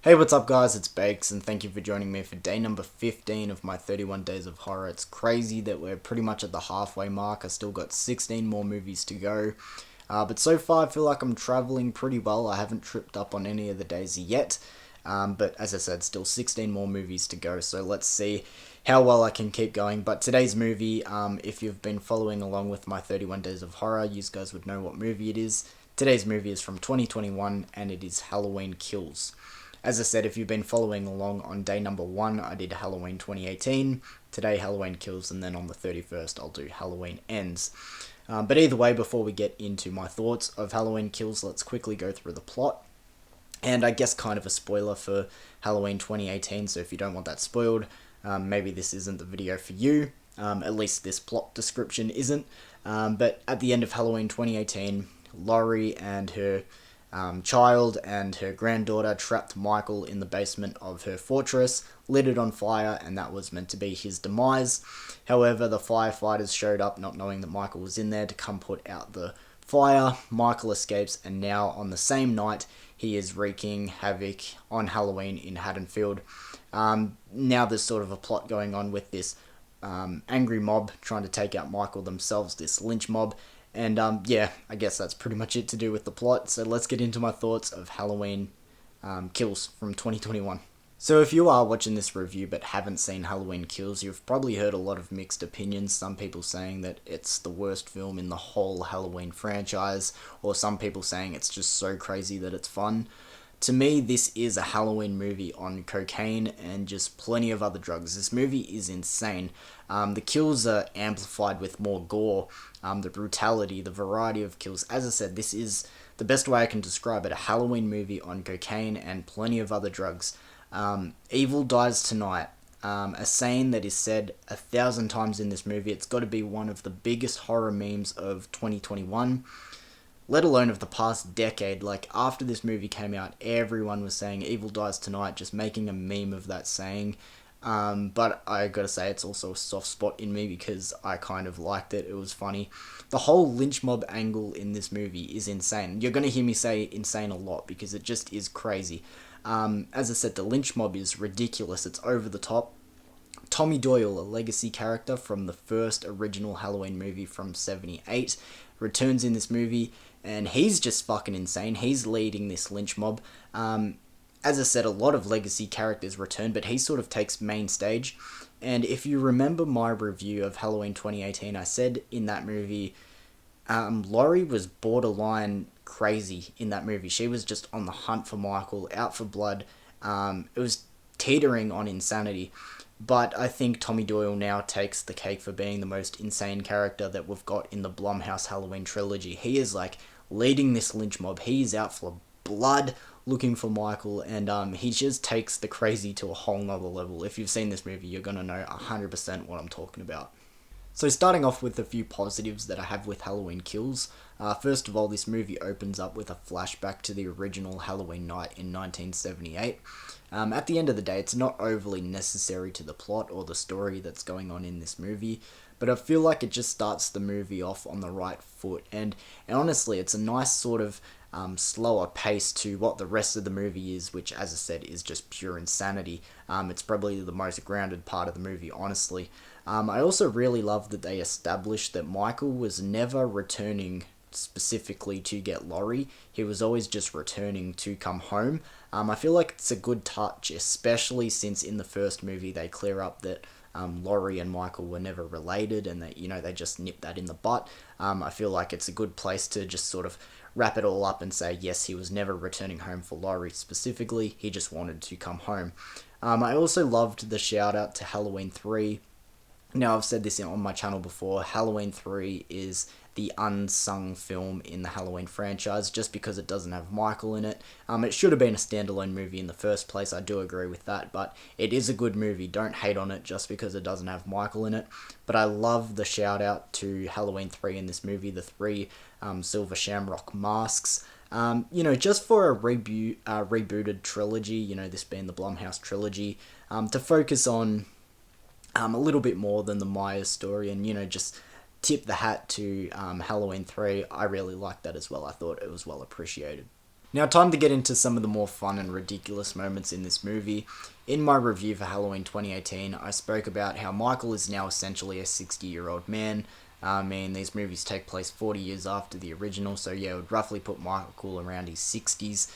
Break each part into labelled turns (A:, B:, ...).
A: Hey, what's up, guys? It's Bakes, and thank you for joining me for day number 15 of my 31 Days of Horror. It's crazy that we're pretty much at the halfway mark. I still got 16 more movies to go. But so far, I feel like I'm traveling pretty well. I haven't tripped up on any of the days yet. But as I said, still 16 more movies to go. So let's see how well I can keep going. But today's movie, if you've been following along with my 31 Days of Horror, you guys would know what movie it is. Today's movie is from 2021, and it is Halloween Kills. As I said, if you've been following along on day number 1, I did Halloween 2018. Today, Halloween Kills, and then on the 31st, I'll do Halloween Ends. But either way, before we get into my thoughts of Halloween Kills, let's quickly go through the plot. And I guess kind of a spoiler for Halloween 2018, so if you don't want that spoiled, maybe this isn't the video for you. At least this plot description isn't. But at the end of Halloween 2018, Laurie and her child and her granddaughter trapped Michael in the basement of her fortress, lit it on fire, and that was meant to be his demise. However, the firefighters showed up not knowing that Michael was in there to come put out the fire. Michael escapes, and now on the same night, he is wreaking havoc on Halloween in Haddonfield. Now there's sort of a plot going on with this angry mob trying to take out Michael themselves, this lynch mob. And yeah, I guess that's pretty much it to do with the plot. So let's get into my thoughts of Halloween Kills from 2021. So if you are watching this review but haven't seen Halloween Kills, you've probably heard a lot of mixed opinions. Some people saying that it's the worst film in the whole Halloween franchise, or some people saying it's just so crazy that it's fun. To me, this is a Halloween movie on cocaine and just plenty of other drugs. This movie is insane. The kills are amplified with more gore, the brutality, the variety of kills. As I said, this is the best way I can describe it, a Halloween movie on cocaine and plenty of other drugs. Evil dies tonight. A saying that is said 1,000 times in this movie. It's got to be one of the biggest horror memes of 2021. Let alone of the past decade. Like, after this movie came out, everyone was saying Evil Dies Tonight, just making a meme of that saying. But I gotta say, it's also a soft spot in me because I kind of liked it. It was funny. The whole lynch mob angle in this movie is insane. You're gonna hear me say insane a lot because it just is crazy. As I said, the lynch mob is ridiculous. It's over the top. Tommy Doyle, a legacy character from the first original Halloween movie from '78, returns in this movie, and he's just fucking insane. He's leading this lynch mob. As I said, a lot of legacy characters return, but he sort of takes main stage. And if you remember my review of Halloween 2018, I said in that movie, Laurie was borderline crazy in that movie. She was just on the hunt for Michael, out for blood. It was teetering on insanity. But I think Tommy Doyle now takes the cake for being the most insane character that we've got in the Blumhouse Halloween trilogy. He is like leading this lynch mob. He is out for blood, looking for Michael, and he just takes the crazy to a whole nother level. If you've seen this movie, you're gonna know 100% what I'm talking about. So starting off with a few positives that I have with Halloween Kills. First of all, this movie opens up with a flashback to the original Halloween night in 1978. At the end of the day, it's not overly necessary to the plot or the story that's going on in this movie, but I feel like it just starts the movie off on the right foot, and honestly, it's a nice sort of slower pace to what the rest of the movie is, which, as I said, is just pure insanity. It's probably the most grounded part of the movie, honestly. I also really love that they established that Michael was never returning specifically to get Laurie. He was always just returning to come home. I feel like it's a good touch, especially since in the first movie they clear up that Laurie and Michael were never related, and that, they just nipped that in the butt. I feel like it's a good place to just sort of wrap it all up and say, yes, he was never returning home for Laurie specifically, he just wanted to come home. I also loved the shout out to Halloween 3. Now, I've said this on my channel before, Halloween 3 is the unsung film in the Halloween franchise just because it doesn't have Michael in it. It should have been a standalone movie in the first place, I do agree with that, but it is a good movie. Don't hate on it just because it doesn't have Michael in it. But I love the shout out to Halloween 3 in this movie, the 3 silver shamrock masks. Just for a rebooted trilogy, this being the Blumhouse trilogy, to focus on a little bit more than the Myers story, and just tip the hat to Halloween 3. I really liked that as well. I thought it was well appreciated. Now, time to get into some of the more fun and ridiculous moments in this movie. In my review for Halloween 2018, I spoke about how Michael is now essentially a 60-year-old man. I mean, these movies take place 40 years after the original, so yeah, it would roughly put Michael around his 60s.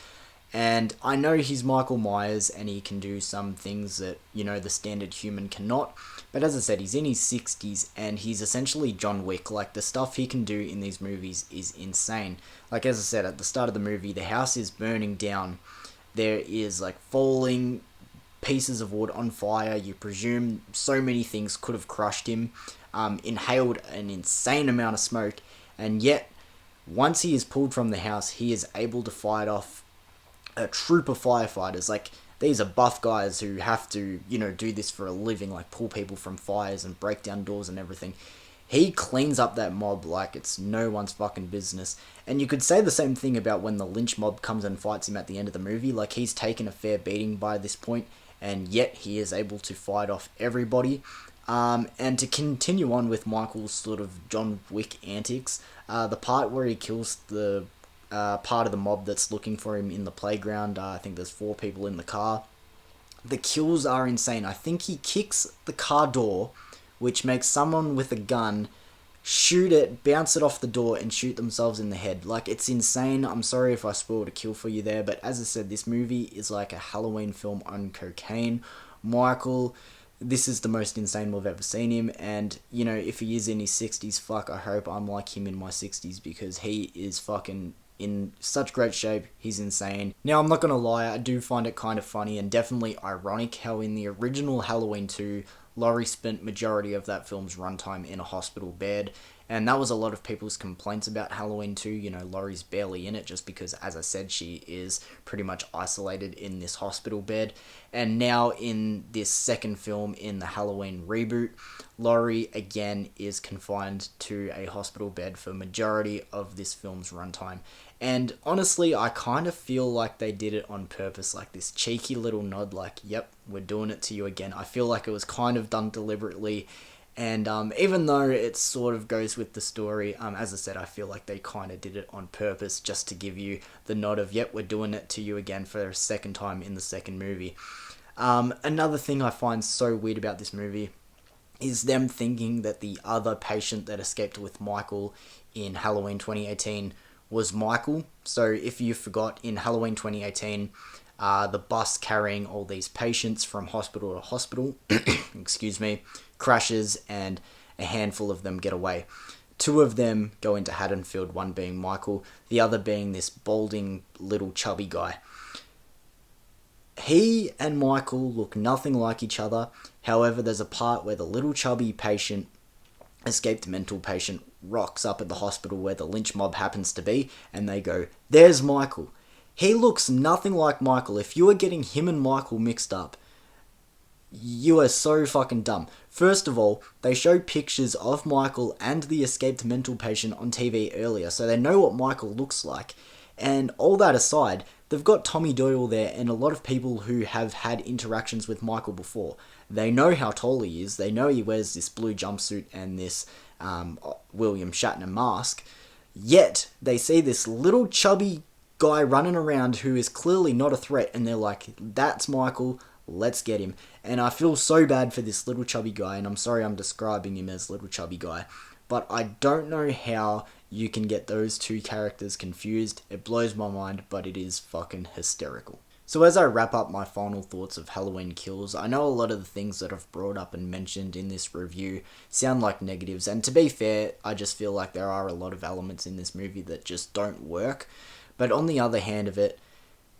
A: And I know he's Michael Myers and he can do some things that, the standard human cannot. But as I said, he's in his 60s and he's essentially John Wick. Like, the stuff he can do in these movies is insane. Like, as I said, at the start of the movie, the house is burning down. There is, like, falling pieces of wood on fire. You presume so many things could have crushed him. Inhaled an insane amount of smoke. And yet, once he is pulled from the house, he is able to fight off a troop of firefighters. Like, these are buff guys who have to, do this for a living, like pull people from fires and break down doors and everything. He cleans up that mob like it's no one's fucking business. And you could say the same thing about when the lynch mob comes and fights him at the end of the movie. Like, he's taken a fair beating by this point, and yet he is able to fight off everybody. And to continue on with Michael's sort of John Wick antics, the part where he kills the part of the mob that's looking for him in the playground. I think there's 4 people in the car. The kills are insane. I think he kicks the car door, which makes someone with a gun shoot it, bounce it off the door, and shoot themselves in the head. Like, it's insane. I'm sorry if I spoiled a kill for you there, but as I said, this movie is like a Halloween film on cocaine. Michael, this is the most insane we've ever seen him, and, if he is in his 60s, fuck, I hope I'm like him in my 60s, because he is fucking in such great shape. He's insane. Now, I'm not gonna lie, I do find it kind of funny and definitely ironic how in the original Halloween 2, Laurie spent majority of that film's runtime in a hospital bed, and that was a lot of people's complaints about Halloween 2. Laurie's barely in it just because, as I said, she is pretty much isolated in this hospital bed. And now in this second film, in the Halloween reboot, Laurie again is confined to a hospital bed for majority of this film's runtime. And honestly, I kind of feel like they did it on purpose, like this cheeky little nod, like, yep, we're doing it to you again. I feel like it was kind of done deliberately. And even though it sort of goes with the story, as I said, I feel like they kind of did it on purpose just to give you the nod of, yep, we're doing it to you again for a second time in the second movie. Another thing I find so weird about this movie is them thinking that the other patient that escaped with Michael in Halloween 2018 was Michael. So if you forgot, in Halloween 2018, the bus carrying all these patients from hospital to hospital, excuse me, crashes and a handful of them get away. 2 of them go into Haddonfield, one being Michael, the other being this balding little chubby guy. He and Michael look nothing like each other. However, there's a part where the little chubby patient, escaped mental patient, rocks up at the hospital where the lynch mob happens to be, and they go, "There's Michael." He looks nothing like Michael. If you are getting him and Michael mixed up, you are so fucking dumb. First of all, they show pictures of Michael and the escaped mental patient on TV earlier, so they know what Michael looks like. And all that aside, they've got Tommy Doyle there and a lot of people who have had interactions with Michael before. They know how tall he is. They know he wears this blue jumpsuit and this William Shatner mask. Yet, they see this little chubby guy running around who is clearly not a threat, and they're like, that's Michael, let's get him. And I feel so bad for this little chubby guy, and I'm sorry I'm describing him as little chubby guy, but I don't know how you can get those 2 characters confused. It blows my mind, but it is fucking hysterical. So as I wrap up my final thoughts of Halloween Kills, I know a lot of the things that I've brought up and mentioned in this review sound like negatives, and to be fair, I just feel like there are a lot of elements in this movie that just don't work. But on the other hand of it,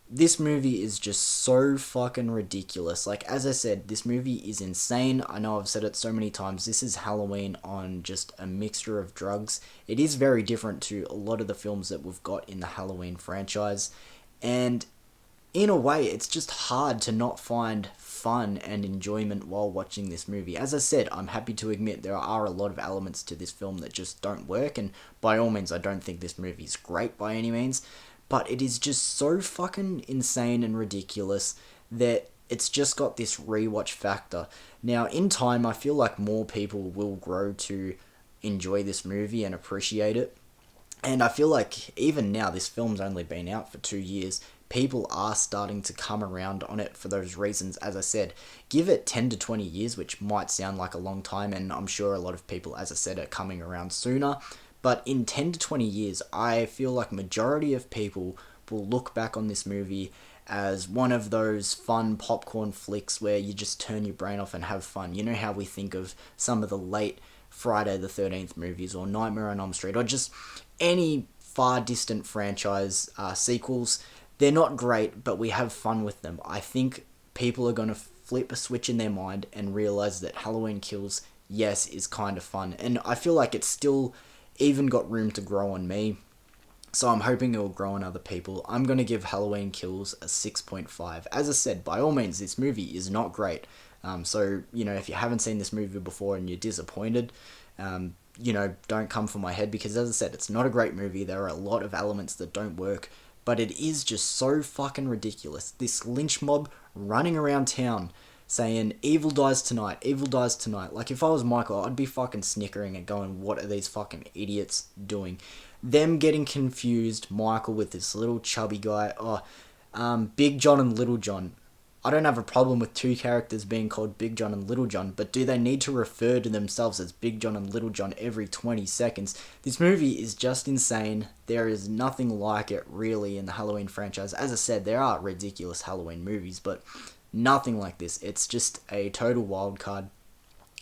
A: this movie is just so fucking ridiculous. Like, as I said, this movie is insane. I know I've said it so many times. This is Halloween on just a mixture of drugs. It is very different to a lot of the films that we've got in the Halloween franchise. And in a way, it's just hard to not find fun and enjoyment while watching this movie. As I said, I'm happy to admit there are a lot of elements to this film that just don't work, and by all means, I don't think this movie is great by any means, but it is just so fucking insane and ridiculous that it's just got this rewatch factor. Now, in time, I feel like more people will grow to enjoy this movie and appreciate it. And I feel like even now, this film's only been out for 2 years. People are starting to come around on it for those reasons. As I said, give it 10 to 20 years, which might sound like a long time, and I'm sure a lot of people, as I said, are coming around sooner. But in 10 to 20 years, I feel like majority of people will look back on this movie as one of those fun popcorn flicks where you just turn your brain off and have fun. You know how we think of some of the late Friday the 13th movies or Nightmare on Elm Street or just any far distant franchise sequels. They're not great, but we have fun with them. I think people are going to flip a switch in their mind and realize that Halloween Kills, yes, is kind of fun. And I feel like it's still even got room to grow on me. So I'm hoping it will grow on other people. I'm going to give Halloween Kills a 6.5. As I said, by all means, this movie is not great. So, if you haven't seen this movie before and you're disappointed, don't come for my head because, as I said, it's not a great movie. There are a lot of elements that don't work, but it is just so fucking ridiculous. This lynch mob running around town saying, evil dies tonight, evil dies tonight. Like, if I was Michael, I'd be fucking snickering and going, what are these fucking idiots doing? Them getting confused, Michael with this little chubby guy. Big John and Little John. I don't have a problem with two characters being called Big John and Little John, but do they need to refer to themselves as Big John and Little John every 20 seconds? This movie is just insane. There is nothing like it, really, in the Halloween franchise. As I said, there are ridiculous Halloween movies, but nothing like this. It's just a total wild card.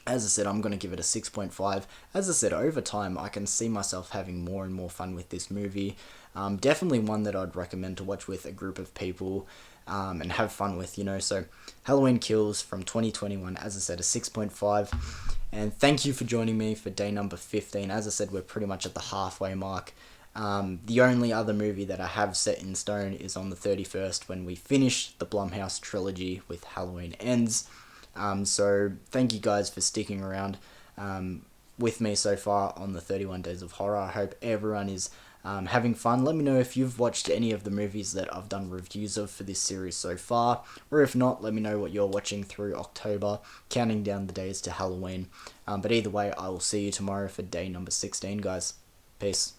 A: As I said, I'm going to give it a 6.5. As I said, over time, I can see myself having more and more fun with this movie. Definitely one that I'd recommend to watch with a group of people and have fun with, So, Halloween Kills from 2021, as I said, a 6.5. And thank you for joining me for day number 15. As I said, we're pretty much at the halfway mark. The only other movie that I have set in stone is on the 31st when we finish the Blumhouse trilogy with Halloween Ends. So thank you guys for sticking around with me so far on the 31 Days of Horror. I hope everyone is having fun. Let me know if you've watched any of the movies that I've done reviews of for this series so far, or if not, let me know what you're watching through October, counting down the days to Halloween. But either way, I will see you tomorrow for day number 16, guys. Peace.